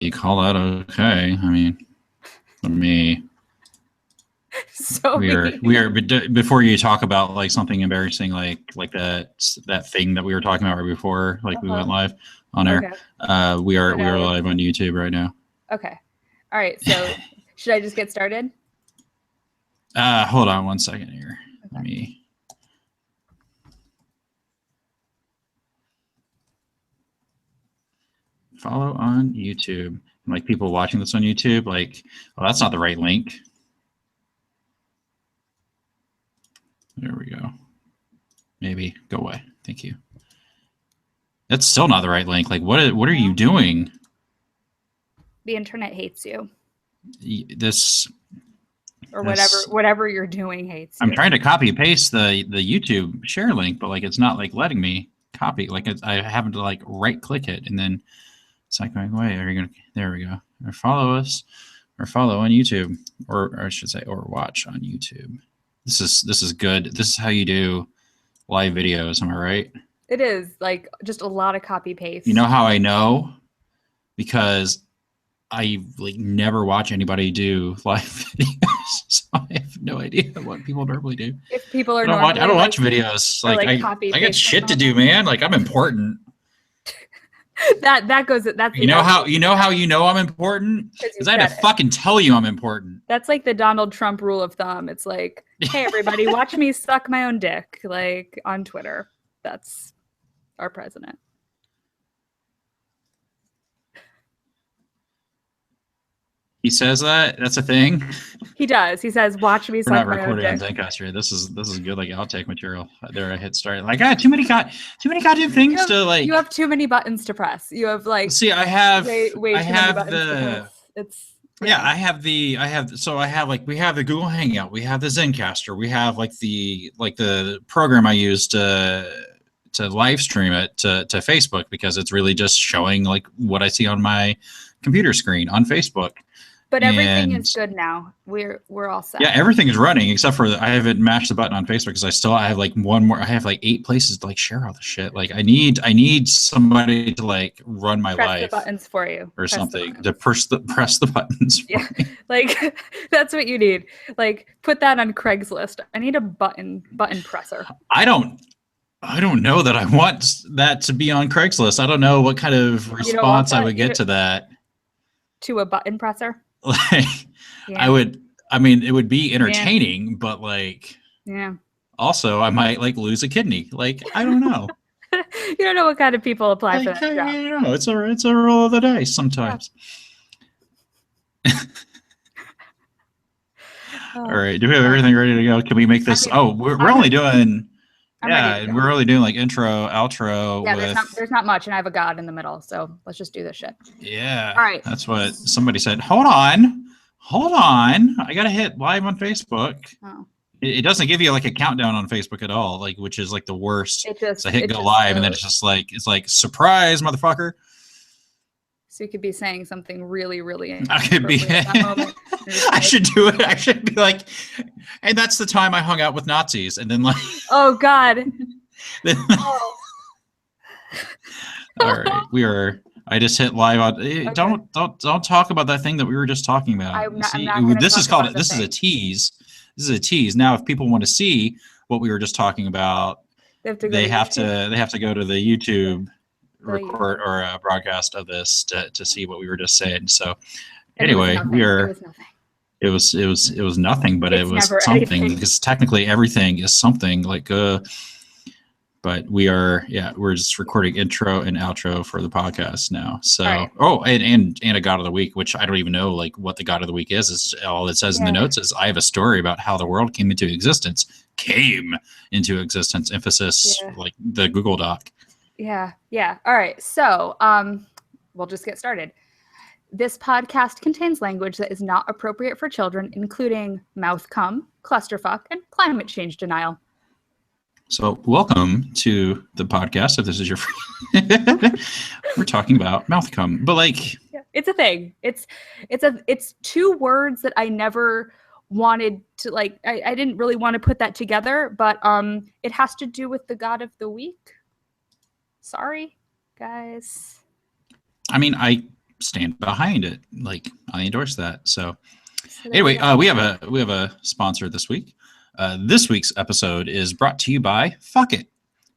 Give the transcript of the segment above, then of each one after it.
You call that okay? I mean, let me. So we are before you talk about like something embarrassing like that thing that we were talking about right before we went live on air. Okay. We are live on YouTube right now. Okay. All right. So should I just get started? Hold on one second here. Okay. Let me. Follow on YouTube. Like people watching this on YouTube, like, well, that's not the right link. There we go. Maybe go away. Thank you. That's still not the right link. Like, what are you doing? The internet hates you. This. Or whatever you're doing hates you. I'm trying to copy paste the YouTube share link, but like it's not like letting me copy. Like I happen to like right click it and then it's like going away. Are you gonna? There we go. Or follow us, or follow on YouTube, or I should say, or watch on YouTube. This is good. This is how you do live videos. Am I right? It is like just a lot of copy paste. You know how I know? Because I like never watch anybody do live videos, so I have no idea what people normally do. If people are I don't watch videos. Like I got shit to do, man. Like I'm important. That's you know how I'm important? Because I had to fucking tell you I'm important. That's like the Donald Trump rule of thumb. It's like, hey everybody, watch me suck my own dick, like on Twitter. That's our president. He says that? That's a thing? He does. He says, watch me suck my own dick. We're not recording on Zencastr here. This is good like outtake material. There I hit start. Like, too many goddamn things to like. You have too many buttons to press. You have like. See, I have way too many buttons to press. We have the Google Hangout, we have the Zencastr, we have like the program I use to live stream it to Facebook, because it's really just showing like what I see on my computer screen on Facebook. But everything is good now. We're all set. Yeah, everything is running except for I haven't mashed the button on Facebook because I have like one more. I have like 8 places to like share all the shit. Like I need somebody to like run my life. Press the buttons for you. Or something to press the buttons. Yeah, like that's what you need. Like put that on Craigslist. I need a button presser. I don't know that I want that to be on Craigslist. I don't know what kind of response I would get to that. To a button presser? Like, yeah. It would be entertaining, but like, yeah. Also, I might like lose a kidney. Like, I don't know. You don't know what kind of people apply for that job. You know, it's a roll of the dice sometimes. Yeah. All right. Do we have everything ready to go? Can we make this? We're only doing. We're only doing like intro, outro. Yeah, there's not much, and I have a god in the middle, so let's just do this shit. Yeah. All right. That's what somebody said. Hold on. I gotta hit live on Facebook. Oh. It doesn't give you like a countdown on Facebook at all, like which is like the worst. So I hit go live, and then it's like surprise, motherfucker. So you could be saying something really, really I could be. At that moment. I should do it. I should be like, and that's the time I hung out with Nazis, and then like. Oh God. All right, I just hit live on. Okay. Don't talk about that thing that we were just talking about. This is a tease. This is a tease. Now, if people want to see what we were just talking about, they have to go to the YouTube record or a broadcast of this to see what we were just saying. So anyway, it was nothing, but it was something, because technically everything is something like but we're just recording intro and outro for the podcast now. So right. and a God of the Week, which I don't even know like what the God of the Week is. It's all it says in the notes is I have a story about how the world came into existence. Emphasis like the Google Doc. Yeah. All right. So we'll just get started. This podcast contains language that is not appropriate for children, including mouth cum, clusterfuck, and climate change denial. So welcome to the podcast. If this is your we're talking about mouth cum, but like it's a thing. It's 2 words that I never wanted to like. I didn't really want to put that together, but it has to do with the God of the Week. Sorry, guys. I mean, I stand behind it. Like, I endorse that. So anyway, we have a sponsor this week. This week's episode is brought to you by Fuck It.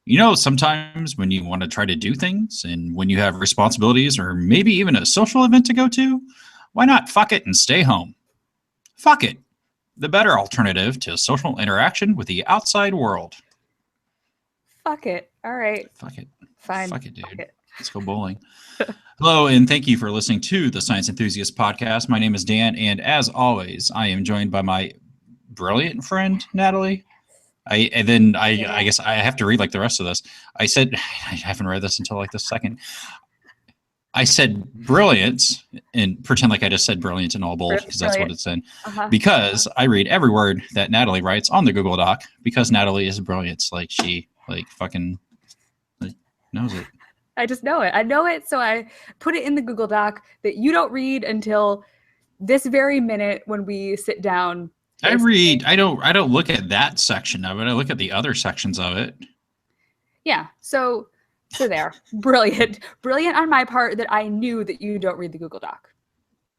You know, sometimes when you want to try to do things and when you have responsibilities or maybe even a social event to go to, why not fuck it and stay home? Fuck it, the better alternative to social interaction with the outside world. Fuck it. All right. Fuck it. Fine. Fuck it, dude. Fuck it. Let's go bowling. Hello, and thank you for listening to the Science Enthusiast podcast. My name is Dan, and as always, I am joined by my brilliant friend, Natalie. I guess I have to read like the rest of this. I haven't read this until like the second. I said brilliant and pretend like I just said brilliant in all bold because that's what it's in. Because I read every word that Natalie writes on the Google Doc because Natalie is brilliant. Like she fucking knows it. I just know it. I know it, so I put it in the Google Doc that you don't read until this very minute when we sit down. I read. I don't look at that section of it. I look at the other sections of it. Yeah. So there. Brilliant on my part that I knew that you don't read the Google Doc.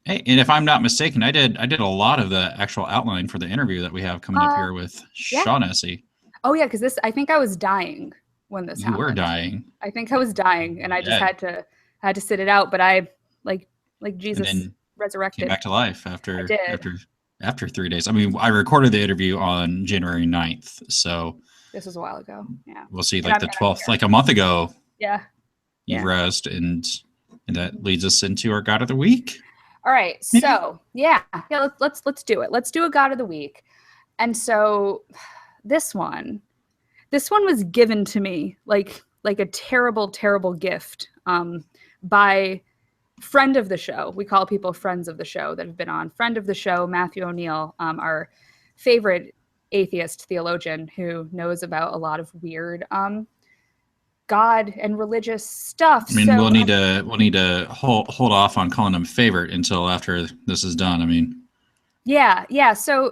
Hey, and if I'm not mistaken, I did a lot of the actual outline for the interview that we have coming up here with Shaughnessy. Oh yeah, because I think I was dying when this happened. You were dying. I think I was dying, and I just had to sit it out. But I like Jesus resurrected. Came back to life after 3 days. I mean, I recorded the interview on January 9th, so this was a while ago. Yeah, we'll see. Like the 12th, like a month ago. Yeah, you rezzed, and that leads us into our God of the Week. All right, so let's do it. Let's do a God of the Week, and so this one was given to me like a terrible gift by friend of the show. We call people friends of the show that have been on. Friend of the show, Matthew O'Neill, our favorite atheist theologian who knows about a lot of weird God and religious stuff. I mean, we'll need to hold off on calling him favorite until after this is done. I mean, yeah. So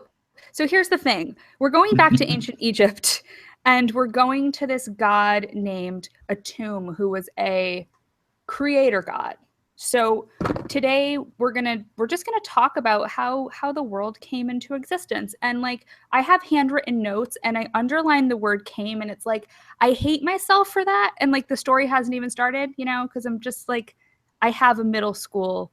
here's the thing: we're going back to ancient Egypt, and we're going to this god named Atum, who was a creator god. So today we're just gonna talk about how the world came into existence. And like, I have handwritten notes and I underlined the word came, and it's like, I hate myself for that. And like, the story hasn't even started, because I'm just like, I have a middle school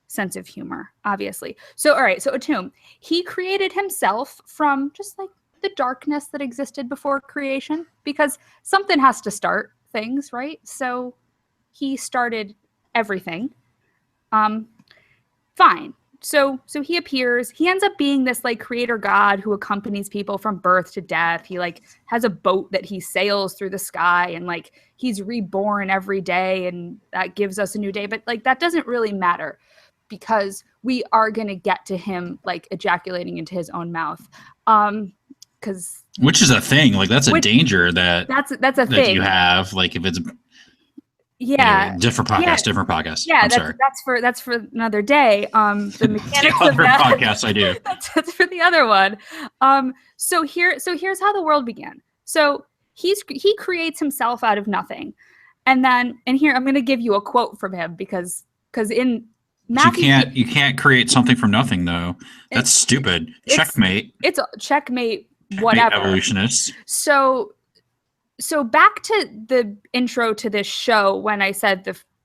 sense of humor, obviously. So all right, so Atum, he created himself from just like the darkness that existed before creation, because something has to start things, right? So he started everything. Fine. So he appears, he ends up being this like creator god who accompanies people from birth to death. He like has a boat that he sails through the sky, and like he's reborn every day, and that gives us a new day. But like, that doesn't really matter, because we are going to get to him like ejaculating into his own mouth. Which is a thing. Like, that's a danger that's a thing you have. Like, if it's different podcast. Yeah, that's for another day. The mechanics of that podcast I do. That's for the other one. So here's how the world began. So he creates himself out of nothing, and here I'm going to give you a quote from him because in Matthew, you can't create something from nothing though. That's stupid. Checkmate. It's a checkmate. Whatever. Evolutionists. So back to the intro to this show, when I said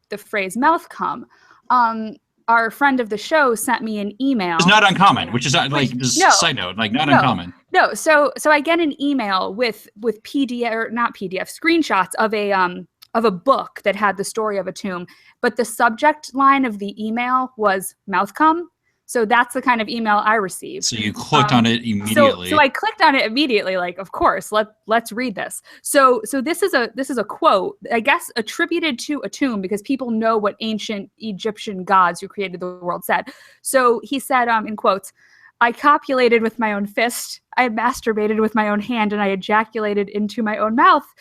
the phrase mouth cum, our friend of the show sent me an email. It's not uncommon, which is side note, like not uncommon. No, so I get an email with PDF, or not PDF, screenshots of a book that had the story of Atum, but the subject line of the email was mouth cum. So that's the kind of email I received. So you clicked on it immediately. So I clicked on it immediately, like, of course, let's read this. So this is a quote, I guess, attributed to Atum, because people know what ancient Egyptian gods who created the world said. So he said, in quotes, "I copulated with my own fist, I masturbated with my own hand, and I ejaculated into my own mouth."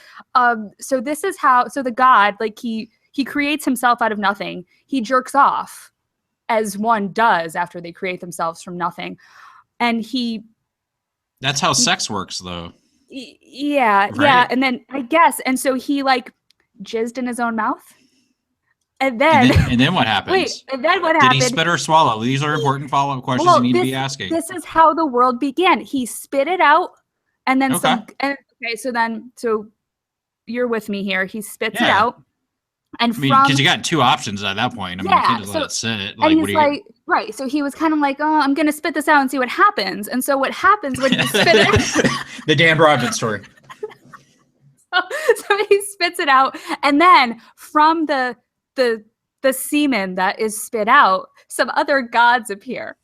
So this is so the god, like, he creates himself out of nothing. He jerks off, as one does after they create themselves from nothing. And that's how sex works, though. Yeah. Right? Yeah. And then I guess, and so he like jizzed in his own mouth. And then what happens? Wait, and then what Did happened? he spit or swallow? These are important follow-up questions you need to be asking. This is how the world began. He spit it out, and then so you're with me here. He spits it out. And because you got two options at that point. I mean, you can't just let it sit. Like, and he's right. So he was kind of like, oh, I'm going to spit this out and see what happens. And so what happens when you spit it out? The Dan Broadbent story. So he spits it out. And then from the semen that is spit out, some other gods appear.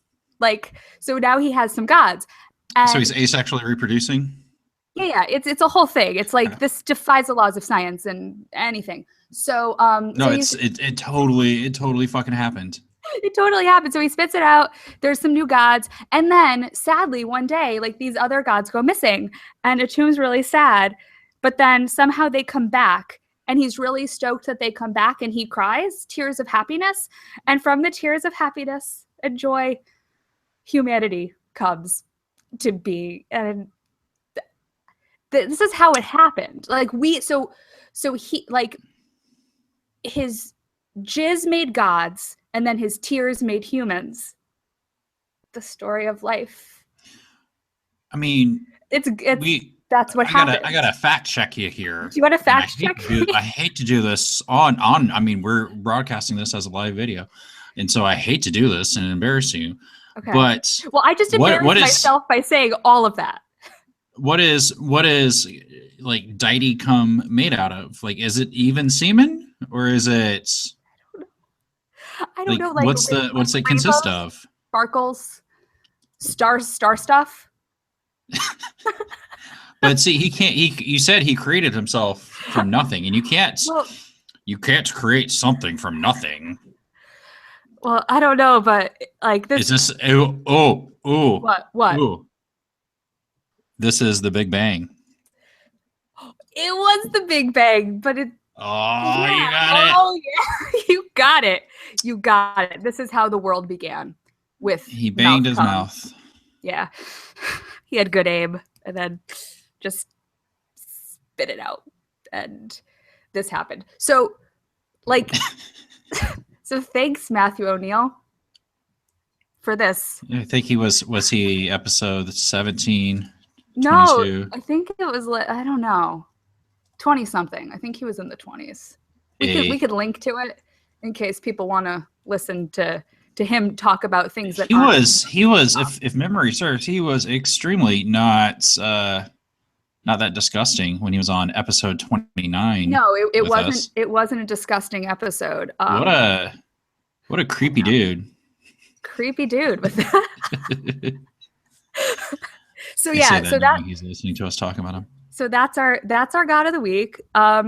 So now he has some gods. And so he's asexually reproducing? Yeah, it's a whole thing. It's like this defies the laws of science and anything. So it totally fucking happened. It totally happened. So he spits it out. There's some new gods, and then sadly one day, these other gods go missing, and Atum's really sad. But then somehow they come back, and he's really stoked that they come back, and he cries tears of happiness. And from the tears of happiness and joy, humanity comes to be. And this is how it happened. His jizz made gods, and then his tears made humans. The story of life. I mean, that's what happened. I gotta fact check you here. Do you want to fact check? I hate to do this on. I mean, we're broadcasting this as a live video, and so I hate to do this and embarrass you. Okay. But I just embarrassed myself by saying all of that. What is deity cum made out of? Is it even semen, or is it? I don't know. What's it consist of? Sparkles, star stuff. But see, he can't. You said he created himself from nothing, and you can't. You can't create something from nothing. Well, I don't know, but this. Is this? Oh. What? Ooh. This is the Big Bang. It was the Big Bang, but it. Oh, you got it. Oh, yeah. You got it. This is how the world began. He banged his mouth. Yeah. He had good aim, and then just spit it out. And this happened. So, so thanks, Matthew O'Neill, for this. I think he was he episode 17? No, 22? I think it was, I don't know, 20 something. I think he was in the 20s. We could link to it in case people want to listen to him talk about things that he was if memory serves, he was extremely not that disgusting when he was on episode 29. No, it wasn't. It wasn't a disgusting episode. What a creepy dude. Creepy dude with that. So he's listening to us talking about him. So that's our God of the week.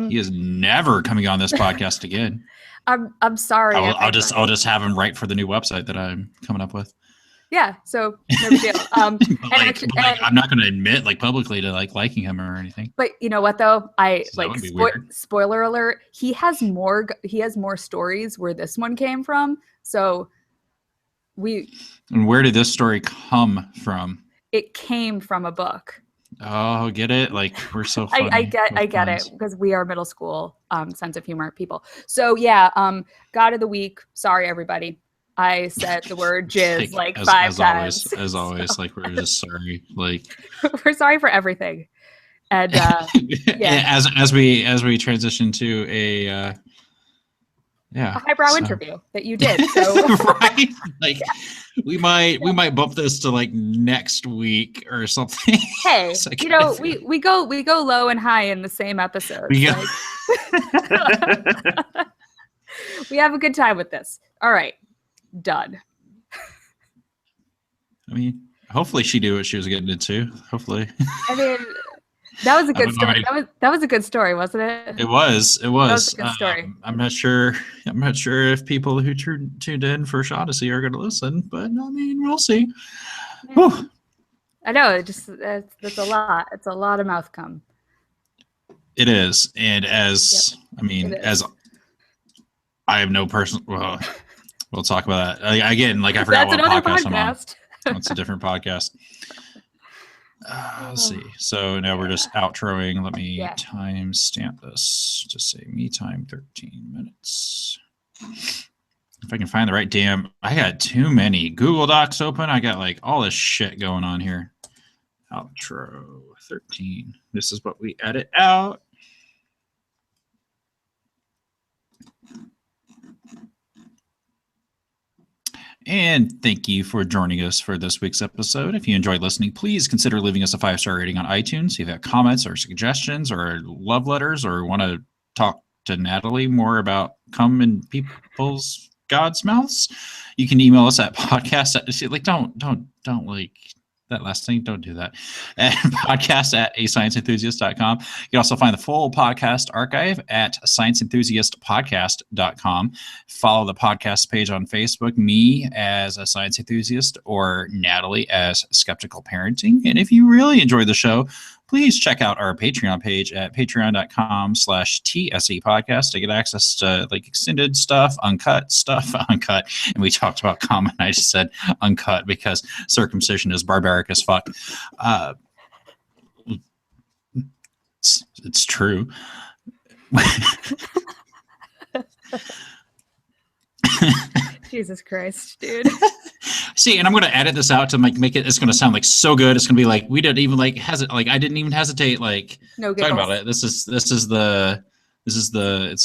He is never coming on this podcast again. I'm sorry. I'll just have him write for the new website that I'm coming up with. Yeah, so no big deal. I'm not going to admit publicly to liking him or anything. But you know what though? Spoiler alert. He has more stories where this one came from. So And where did this story come from? It came from a book. Oh, get it? We're so funny. I get it, because we are middle school sense of humor people. So yeah, God of the week. Sorry, everybody. I said the word jizz 5 times. As always, we're just sorry. We're sorry for everything. And yeah. As we transition to a highbrow interview that you did. So right, we might bump this to next week or something. Hey, we go low and high in the same episode. We have a good time with this. All right, done. I mean, hopefully she knew what she was getting into. Hopefully. I mean, that was a good story. That was a good story, wasn't it? It was. That was a good story. I'm not sure if people who tuned in for Shaughnessy are going to listen, but I mean, we'll see. Yeah. I know. That's a lot. It's a lot of mouth cum. It is, and as I have no personal. Well, we'll talk about that again. I forgot what podcast I'm on. It's a different podcast. Let's see. So now we're just outroing. Let me time stamp this. Just say me time 13 minutes. If I can find the right damn, I got too many Google Docs open. I got like all this shit going on here. Outro 13. This is what we edit out. And thank you for joining us for this week's episode. If you enjoyed listening, please consider leaving us a 5-star rating on iTunes. If you have comments or suggestions or love letters or want to talk to Natalie more about cum in people's God's mouths, you can email us at podcast. Like, don't like that last thing. Don't do that. At podcast@ascienceenthusiast.com. You can also find the full podcast archive at scienceenthusiastpodcast.com. Follow the podcast page on Facebook, me as a science enthusiast or Natalie as Skeptical Parenting. And if you really enjoyed the show, please check out our Patreon page at patreon.com/TSE podcast to get access to like extended stuff, uncut. And we talked about common. I just said uncut because circumcision is barbaric as fuck. It's true. Jesus Christ, dude. See, and I'm going to edit this out to make it, it's going to sound like so good. It's going to be like, we didn't even like hesitate. Like, I didn't even hesitate. Like, no talking about it. This is the, it's,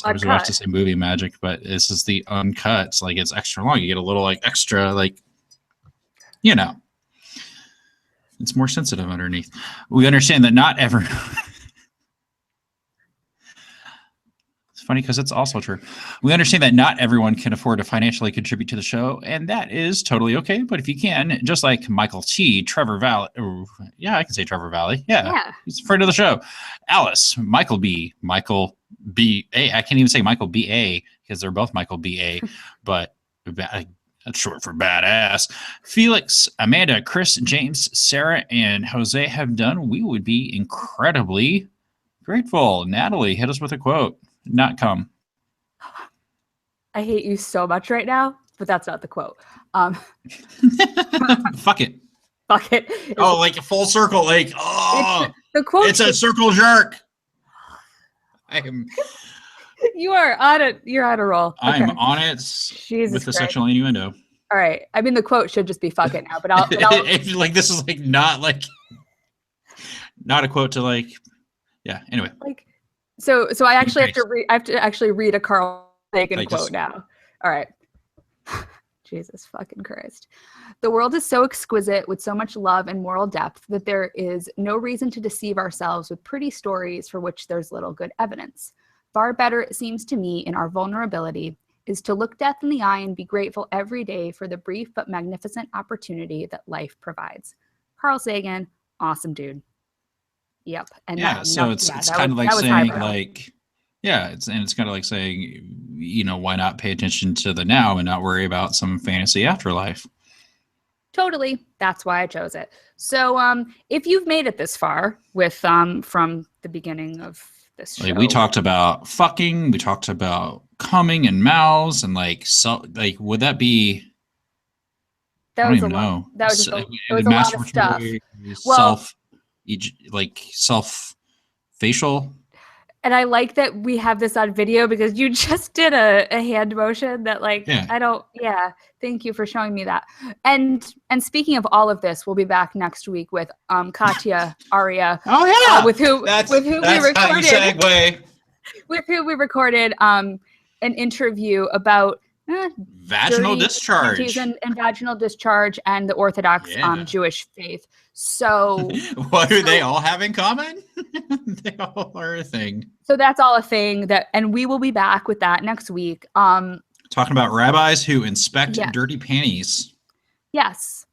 I was about to say movie magic, but this is the uncut. It's like, it's extra long. You get a little like extra, like, you know, it's more sensitive underneath. We understand that not everyone, funny because it's also true. We understand that not everyone can afford to financially contribute to the show, and that is totally okay. But if you can, just like Michael T, Trevor Valley, yeah, I can say Trevor Valley. Yeah. He's a friend of the show. Alice, Michael B, Michael B A. I can't even say Michael B A because they're both Michael B A, but that's short for badass. Felix, Amanda, Chris, James, Sarah, and Jose have done. We would be incredibly grateful. Natalie, hit us with a quote. Not come. I hate you so much right now, but that's not the quote. Fuck it. Fuck it. Oh, like a full circle. Like, oh, the quote. It's a circle jerk. You're on a roll. I'm on it. Jesus with the Christ. Sexual innuendo. All right. I mean, the quote should just be "fuck it" now, but I'll like this is like not a quote to like. Yeah. Anyway. Like. So I actually have to actually read a Carl Sagan quote now. All right. Jesus fucking Christ. The world is so exquisite with so much love and moral depth that there is no reason to deceive ourselves with pretty stories for which there's little good evidence. Far better, it seems to me, in our vulnerability is to look death in the eye and be grateful every day for the brief but magnificent opportunity that life provides. Carl Sagan, awesome dude. Yep. And it's kind of like saying like, it's kind of like saying, you know, why not pay attention to the now and not worry about some fantasy afterlife? Totally. That's why I chose it. So if you've made it this far with from the beginning of this show. Like we talked about fucking, we talked about coming and mouths and like, so like, would that be, that was a lot. That was just it was a lot of stuff. Self facial. And I like that we have this on video because you just did a hand motion that thank you for showing me that. And speaking of all of this, we'll be back next week with Katya Arya. Oh yeah. With who we recorded an interview about vaginal discharge and vaginal discharge and the Orthodox Jewish faith. So what do they all have in common? They all are a thing. So that's all a thing and we will be back with that next week. Talking about rabbis who inspect dirty panties. Yes.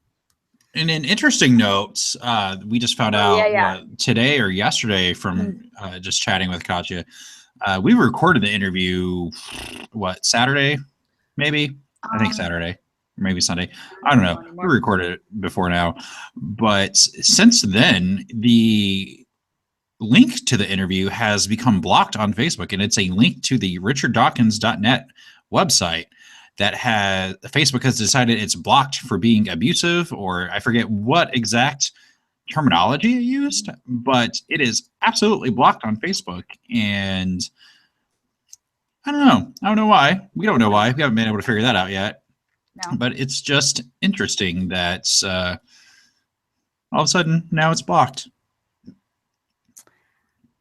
And an interesting note, we just found out today or yesterday from just chatting with Katya. We recorded the interview, Saturday? Maybe. I think Saturday or maybe Sunday. I don't know. We recorded it before now. But since then, the link to the interview has become blocked on Facebook. And it's a link to the richarddawkins.net website that Facebook has decided it's blocked for being abusive, or I forget what exact terminology it used, but it is absolutely blocked on Facebook. And I don't know. I don't know why. We don't know why. We haven't been able to figure that out yet. No. But it's just interesting that all of a sudden now it's blocked. A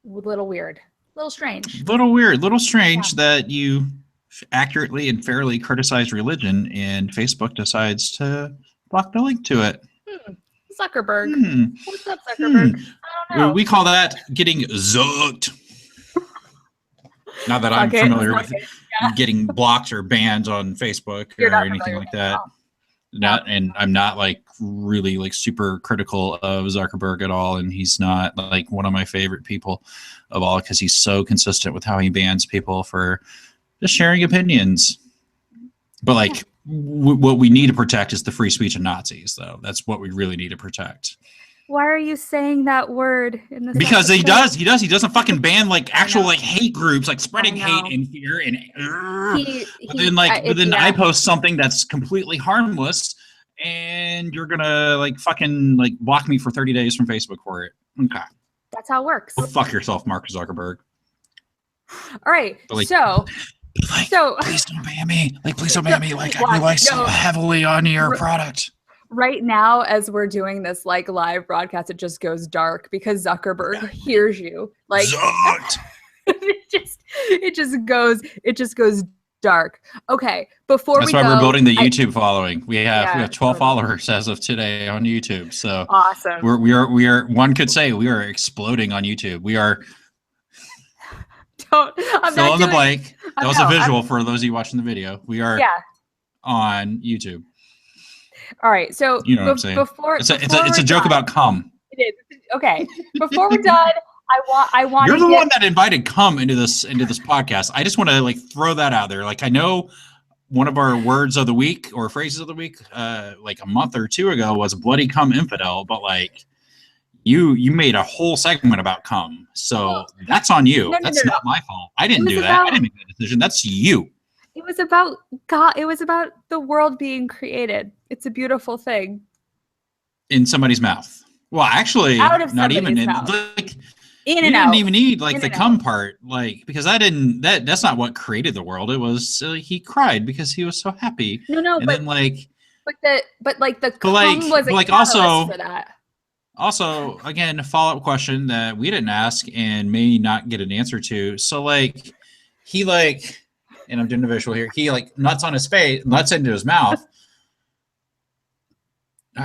little weird. A little strange. Little weird. Little strange that you accurately and fairly criticize religion and Facebook decides to block the link to it. Zuckerberg. What's up, Zuckerberg? I don't know. We call that getting zucked. Not that I'm familiar with getting blocked or banned on Facebook or anything like that. And I'm not like really like super critical of Zuckerberg at all. And he's not like one of my favorite people of all because he's so consistent with how he bans people for just sharing opinions. But like what we need to protect is the free speech of Nazis, though. That's what we really need to protect. Why are you saying that word in this? Because episode? He doesn't fucking ban like actual like hate groups, like spreading hate and fear and but then I post something that's completely harmless and you're gonna like fucking like block me for 30 days from Facebook for it. Okay. That's how it works. Go fuck yourself, Mark Zuckerberg. All right. Like, so please don't ban me. Like please don't ban me. Like I rely so heavily on your product. Right now, as we're doing this like live broadcast, it just goes dark because Zuckerberg hears you. Like it just goes dark. Okay, before that's why we're building the YouTube following. We have 12 followers as of today on YouTube. So awesome. We are one could say we are exploding on YouTube. We are. Fill in the blank. That was a visual for those of you watching the video. We are on YouTube. All right, so you know what I'm saying. It's a joke about cum. It is. Okay. Before we're done, I want. You're the one that invited cum into this podcast. I just want to like throw that out there. Like I know one of our words of the week or phrases of the week, like a month or two ago, was bloody cum infidel. But like you made a whole segment about cum, so that's on you. That's not my fault. I didn't do that. I didn't make that decision. That's you. It was about God. It was about the world being created. It's a beautiful thing. In somebody's mouth. Well, actually, not even in mouth. Like in you and didn't out. even need like the cum part, like because that's not what created the world. It was he cried because he was so happy. No, then like the cum was a catalyst for that. Also, again, a follow-up question that we didn't ask and may not get an answer to. So like he like. And I'm doing a visual here. He like nuts on his face, nuts into his mouth.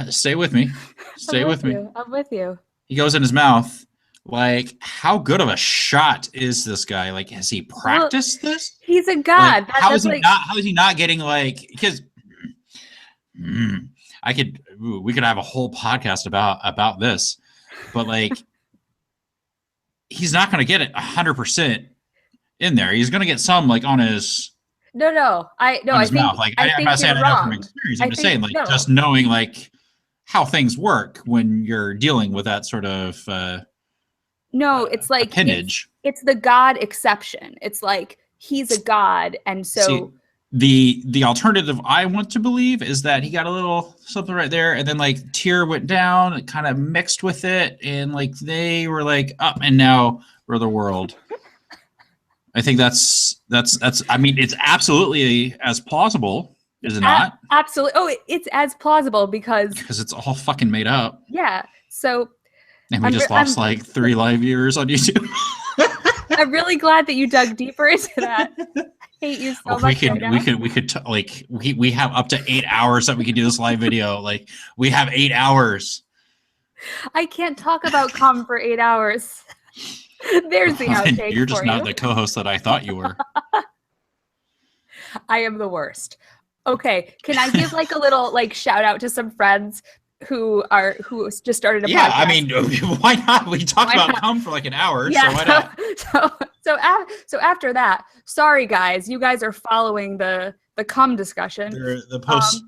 Stay with me. Stay with me. I'm with you. He goes in his mouth. Like, how good of a shot is this guy? Like, has he practiced this? He's a god. Like, how is he not getting like? Because we could have a whole podcast about this, but like, he's not going to get it 100%. In there, he's gonna get some like on his. I think mouth. Like I'm not saying I know from experience. I'm just saying like just knowing like how things work when you're dealing with that sort of. It's like appendage. It's the God exception. It's like he's a god, and so the alternative I want to believe is that he got a little something right there, and then like tear went down, it kind of mixed with it, and like they were like up, and now we're the world. I think that's. I mean, it's absolutely as plausible, is it not? Absolutely. Oh, it's as plausible because it's all fucking made up. Yeah. So. And we just lost like 3 live viewers on YouTube. I'm really glad that you dug deeper into that. I hate you so much. We have up to 8 hours that we can do this live video. Like we have 8 hours. I can't talk about cum for 8 hours. There's the outtake. You're just not the co-host that I thought you were. I am the worst. Okay, can I give like a little like shout out to some friends who just started a podcast? Yeah, I mean, why not? We talked about cum for like an hour, so why not? So after that, sorry guys, you guys are following the cum discussion. The post.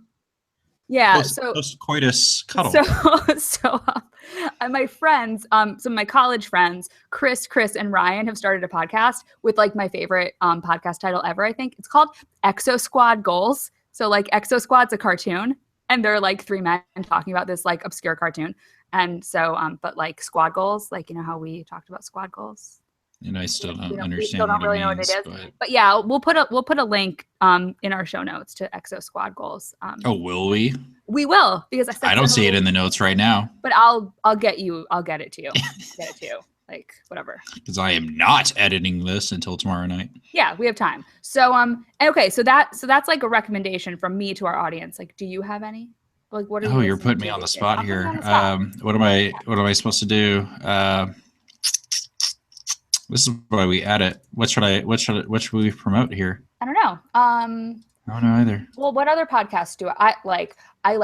Post coitus cuddle. So my friends, some of my college friends, Chris, and Ryan have started a podcast with like my favorite podcast title ever. I think it's called Exo Squad Goals. So like Exo Squad's a cartoon, and they're like 3 men talking about this like obscure cartoon. And so, but like squad goals, like you know how we talked about squad goals. And I still don't understand we still don't really know what it is. But yeah, we'll put a link in our show notes to Exo Squad goals. Oh, will we? We will, because I don't see it in the notes right now. But I'll get it to you. Get it to you. Like, whatever. Because I am not editing this until tomorrow night. Yeah, we have time. So okay, so that's like a recommendation from me to our audience. Like, do you have any? Like, what are you? Oh, you're putting me on the spot here. What am I supposed to do? This is why we add it. What should we promote here? I don't know. I don't know either. Well, what other podcasts do I like? I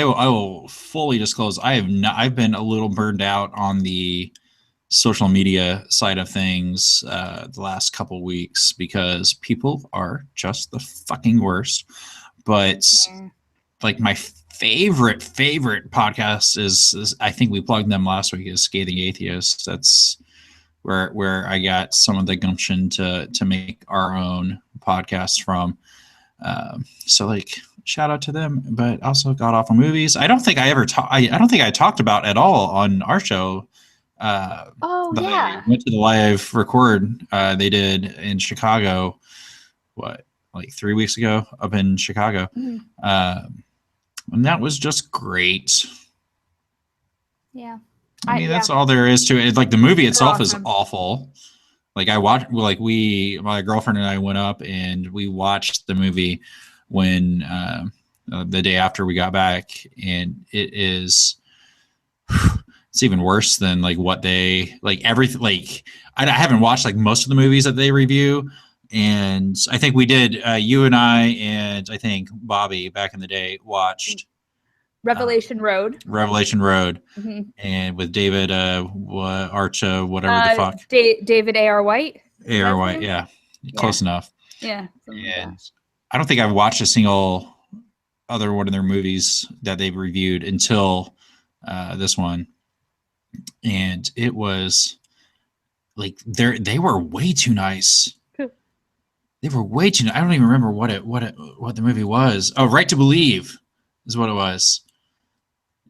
will fully disclose. I've been a little burned out on the social media side of things the last couple weeks because people are just the fucking worst. But like my favorite podcast is I think we plugged them last week, is Scathing Atheist. That's where I got some of the gumption to make our own podcast from. So like shout out to them, but also God Awful Movies. I don't think I talked about at all on our show. I went to the live record they did in Chicago. Like 3 weeks ago up in Chicago. And that was just great. Yeah. I mean, that's all there is to it. Like the movie itself is awful. Like my girlfriend and I went up and we watched the movie when the day after we got back, and it's even worse than like what they like everything. Like I haven't watched like most of the movies that they review. And I think we did, you and I think Bobby back in the day watched Revelation Road. Mm-hmm. And with David Archa, whatever the fuck. David A.R. White. A.R. White, yeah. Close enough. Yeah. And I don't think I've watched a single other one of their movies that they've reviewed until this one. And it was like they were way too nice. They were way too. I don't even remember what the movie was. Oh, Right to Believe is what it was.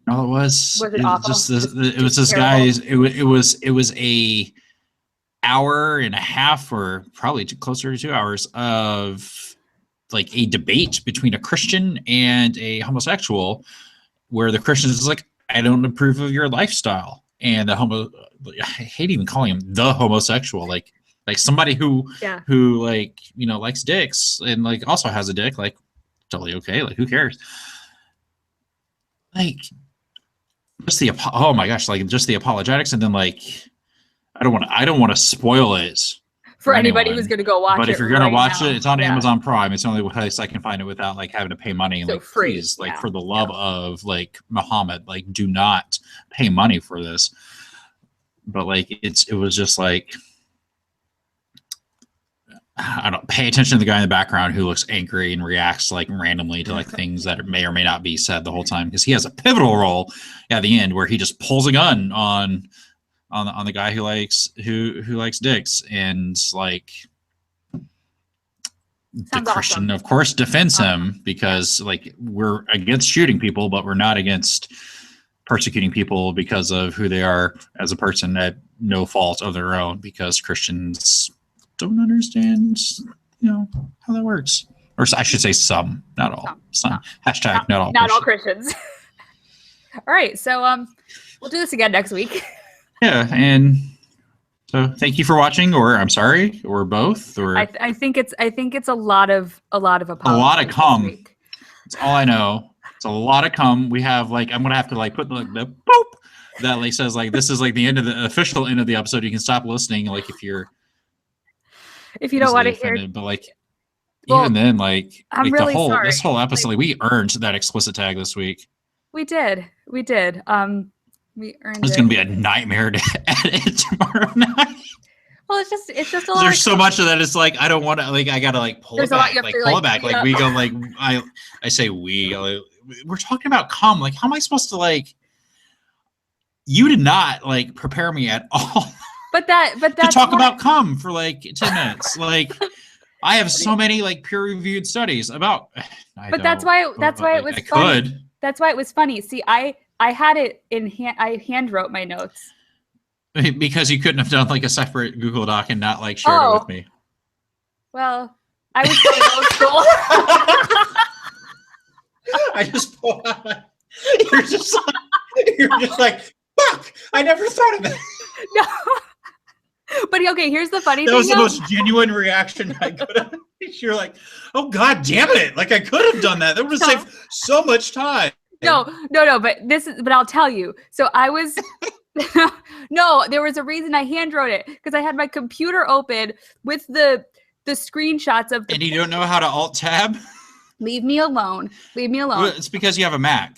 All it was. Was it awful? It was this guy's. It was a hour and a half, or probably closer to 2 hours of like a debate between a Christian and a homosexual, where the Christian is like, I don't approve of your lifestyle, and I hate even calling him the homosexual, like somebody who like, you know, likes dicks and like also has a dick, like totally okay, like who cares? Like just oh my gosh, like just the apologetics, and then like I don't want to spoil it for anybody who's going to go watch it. But if you're going to watch it, it's on Amazon Prime. It's the only place I can find it without like having to pay money. So like free. Please, like for the love of like Muhammad, like do not pay money for this. But like it was just like, I don't pay attention to the guy in the background who looks angry and reacts like randomly to like things that may or may not be said the whole time, because he has a pivotal role at the end where he just pulls a gun on the guy who likes dicks, and like the Christian of course defends him because like we're against shooting people, but we're not against persecuting people because of who they are as a person at no fault of their own, because Christians don't understand, you know, how that works. Or I should say some, not all. Some. Hashtag not all. Not all Christians. All right, so we'll do this again next week. Yeah, and so thank you for watching, or I'm sorry, or both, or I think it's a lot of apologies. A lot of cum. That's all I know. It's a lot of cum. We have like, I'm gonna have to like put like the boop that like says like this is like the end of the official end of the episode. You can stop listening like if you don't want to hear it. But like even then, like I'm really sorry. This whole episode, like we earned that explicit tag this week. We did. We earned it's gonna be a nightmare to edit tomorrow night. Well, it's just a lot. There's so much of that. It's like I don't want to like I gotta like pull it back, like pull it back. Like we go like I say we're talking about cum. Like how am I supposed to like? You did not like prepare me at all. But that's to talk about cum for like 10 minutes. Like I have so many like peer-reviewed studies about. That's why it was funny. That's why it was funny. See, I had it in hand. I hand wrote my notes. Because you couldn't have done like a separate Google Doc and not like shared it with me. Well, I was going old school. I just pulled out you're just like, fuck, I never thought of that. No. But okay, here's the funny thing. That was the most genuine reaction I could have. You're like, oh god damn it. Like I could have done that. That would have saved so much time. No, but I'll tell you. So I was no, there was a reason I hand wrote it because I had my computer open with the screenshots of and you don't know how to alt tab? Leave me alone. Well, it's because you have a Mac.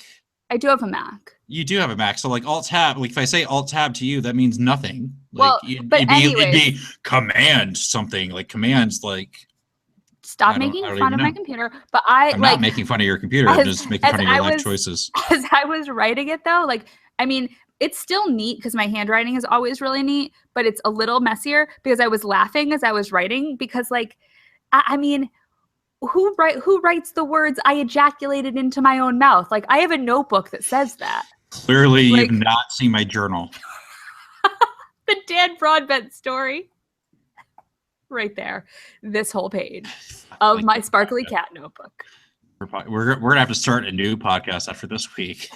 I do have a Mac. You do have a Mac. So like alt tab, like if I say alt tab to you, that means nothing. Like well, it'd be command something. Like commands like stop making fun of my computer. But I'm not making fun of your computer. I'm just making fun of your life choices. As I was writing it though, like I mean, it's still neat because my handwriting is always really neat, but it's a little messier because I was laughing as I was writing because like I mean, who writes the words I ejaculated into my own mouth? Like I have a notebook that says that. Clearly you've not seen my journal. The Dan Broadbent story. Right there. This whole page of my sparkly cat notebook. We're gonna have to start a new podcast after this week.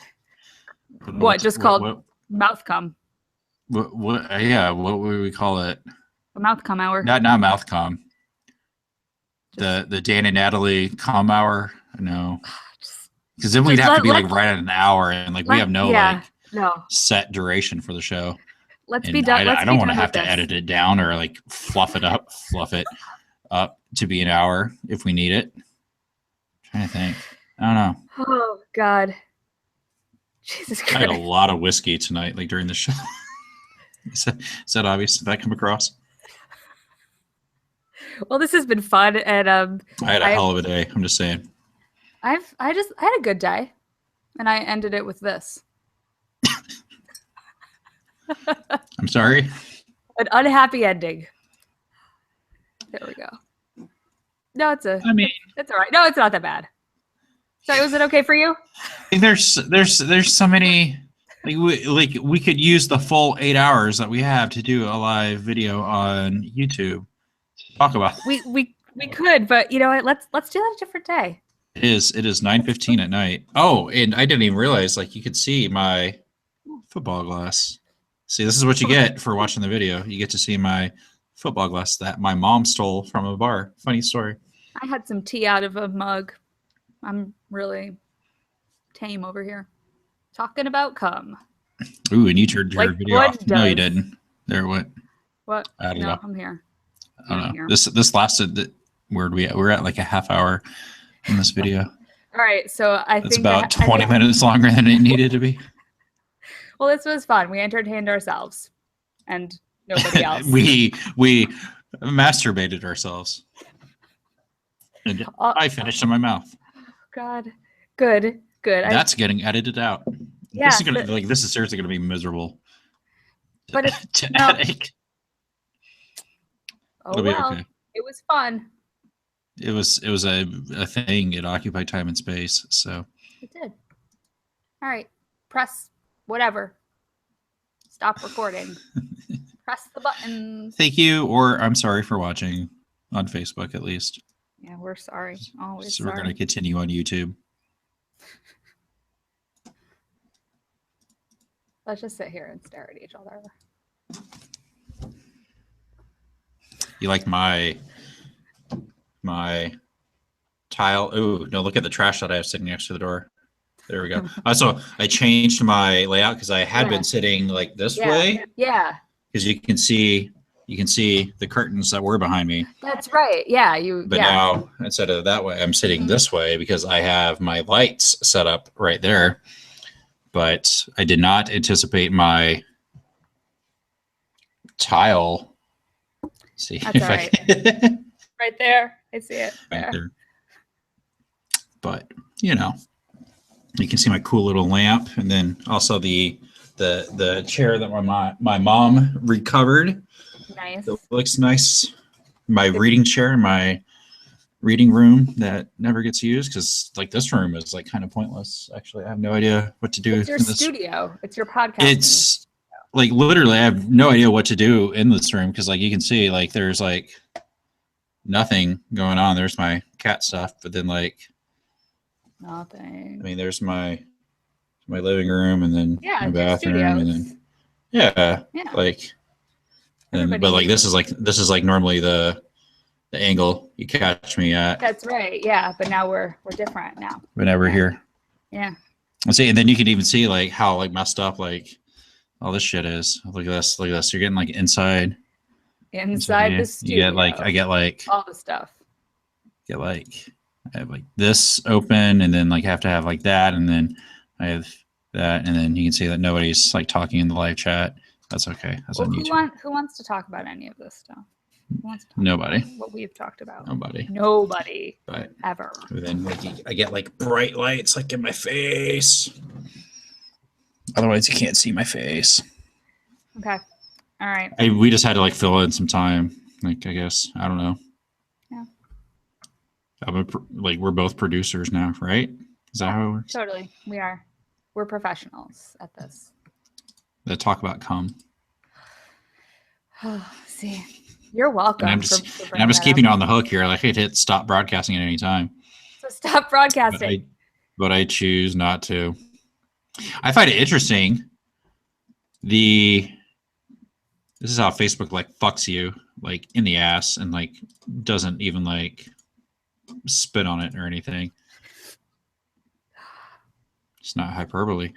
Called Mouth Cum. What would we call it? A Mouth Cum Hour. Not Mouth Cum. The Dan and Natalie Cum Hour. No. Because then we'd have to be like right at an hour, and like we have no set duration for the show. Let's be done. I don't want to have to edit it down or like fluff it up to be an hour if we need it. I'm trying to think. I don't know. Oh God. Jesus Christ. I had a lot of whiskey tonight, like during the show. Is that obvious? Did that come across? Well, this has been fun, and I had a hell of a day. I'm just saying. I had a good day, and I ended it with this. I'm sorry. An unhappy ending. There we go. No, it's all right. No, it's not that bad. Sorry, was it okay for you? There's so many we could use the full 8 hours that we have to do a live video on YouTube. Talk about we could, but you know what? Let's do that a different day. It is 9:15 at night. Oh, and I didn't even realize like you could see my football glass. See, this is what you get for watching the video. You get to see my football glass that my mom stole from a bar. Funny story. I had some tea out of a mug. I'm really tame over here. Talking about cum. Ooh, and you turned your video off. No, you didn't. There, what? What? I don't know. I'm here. I don't know. This lasted. We're at like a half hour in this video. All right, so I think it's about 20 minutes longer than it needed to be. Well, this was fun. We entertained ourselves and nobody else. we masturbated ourselves. And I finished in my mouth. God, good. That's getting edited out. Yeah, this is seriously gonna be miserable. But it's edit. Oh well, okay. It was fun. It was a thing. It occupied time and space. So it did. All right, press whatever. Stop recording. Press the button. Thank you, or I'm sorry for watching on Facebook at least. Yeah, we're sorry. Always so sorry. We're going to continue on YouTube. Let's just sit here and stare at each other. You like my tile? Oh, no, look at the trash that I have sitting next to the door. There we go. Also, I changed my layout because I had been sitting like this way. Yeah. Because you can see the curtains that were behind me. That's right. Yeah. But now instead of that way, I'm sitting this way because I have my lights set up right there. But I did not anticipate my tile. See that's if right. Right there. I see it. Right there. But you know, you can see my cool little lamp, and then also the chair that my mom recovered. Nice. It looks nice. My reading chair in my reading room that never gets used because like this room is like kind of pointless. Actually, I have no idea what to do. It's your studio. It's your podcast. like literally, I have no idea what to do in this room because like you can see like there's like nothing going on. There's my cat stuff, but then like nothing. I mean, there's my living room and then yeah, my bathroom and then yeah. Like and but like this is like normally the angle you catch me at. That's right. Yeah, but now we're different now. But now we're here. Yeah. And see, and then you can even see like how like messed up like all this shit is. Look at this. Look at this. You're getting like inside the studio. You get like I get like all the stuff. Get like I have like this open and then like have to have like that and then I have that and then you can see that nobody's like talking in the live chat. That's okay. That's on YouTube. Who wants to talk about any of this stuff? Nobody. What we've talked about. Nobody. But ever. Then like I get like bright lights like in my face. Otherwise you can't see my face. Okay. All right. We just had to like fill in some time. Like I guess I don't know. Yeah. Like we're both producers now, right? Is that how it works? Totally. We are. We're professionals at this. That talk about cum. Oh, see. You're welcome. And I'm just keeping you on the hook here. Like I could hit stop broadcasting at any time. So stop broadcasting. But I choose not to. I find it interesting. This is how Facebook like fucks you like in the ass and like doesn't even like spit on it or anything. It's not hyperbole.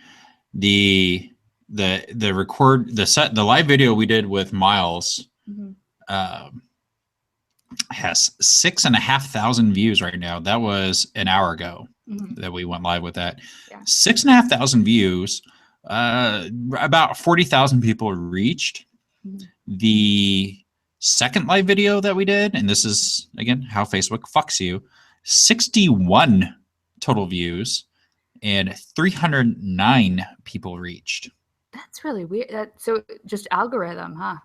The live video we did with Miles has 6,500 views right now. That was an hour ago that we went live with that. Yeah. 6,500 views. About 40,000 people reached. The second live video that we did, and this is again how Facebook fucks you, 61 total views and 309 people reached. That's really weird. So just algorithm, huh?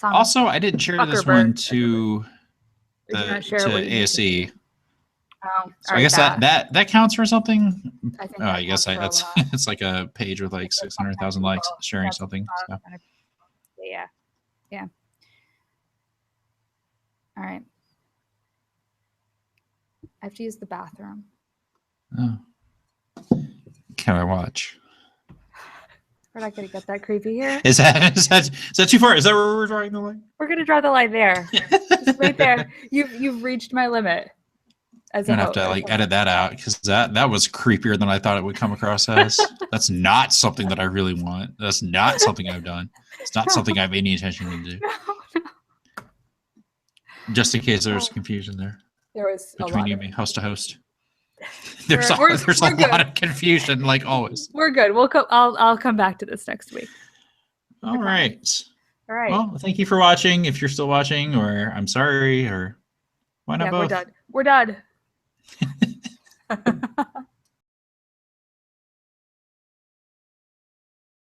Also, I didn't share this one to ASE. Oh, so I guess that counts for something. I think I guess that's it's like a page with like 600,000 likes sharing something. So. Yeah. All right. I have to use the bathroom. Oh. Can I watch? We're not going to get that creepy here. Is that too far? Is that where we're drawing the line? We're going to draw the line there. Just right there. You've reached my limit. I'm gonna have to like edit that out because that was creepier than I thought it would come across as. That's not something that I really want. That's not something I've done. It's not something I have any intention to do. No. Just in case there was confusion there. There was between you and me, host to host. There's a lot of confusion, like always. We're good. I'll come back to this next week. All right. All right. Well, thank you for watching. If you're still watching, or I'm sorry, or why not both? We're done.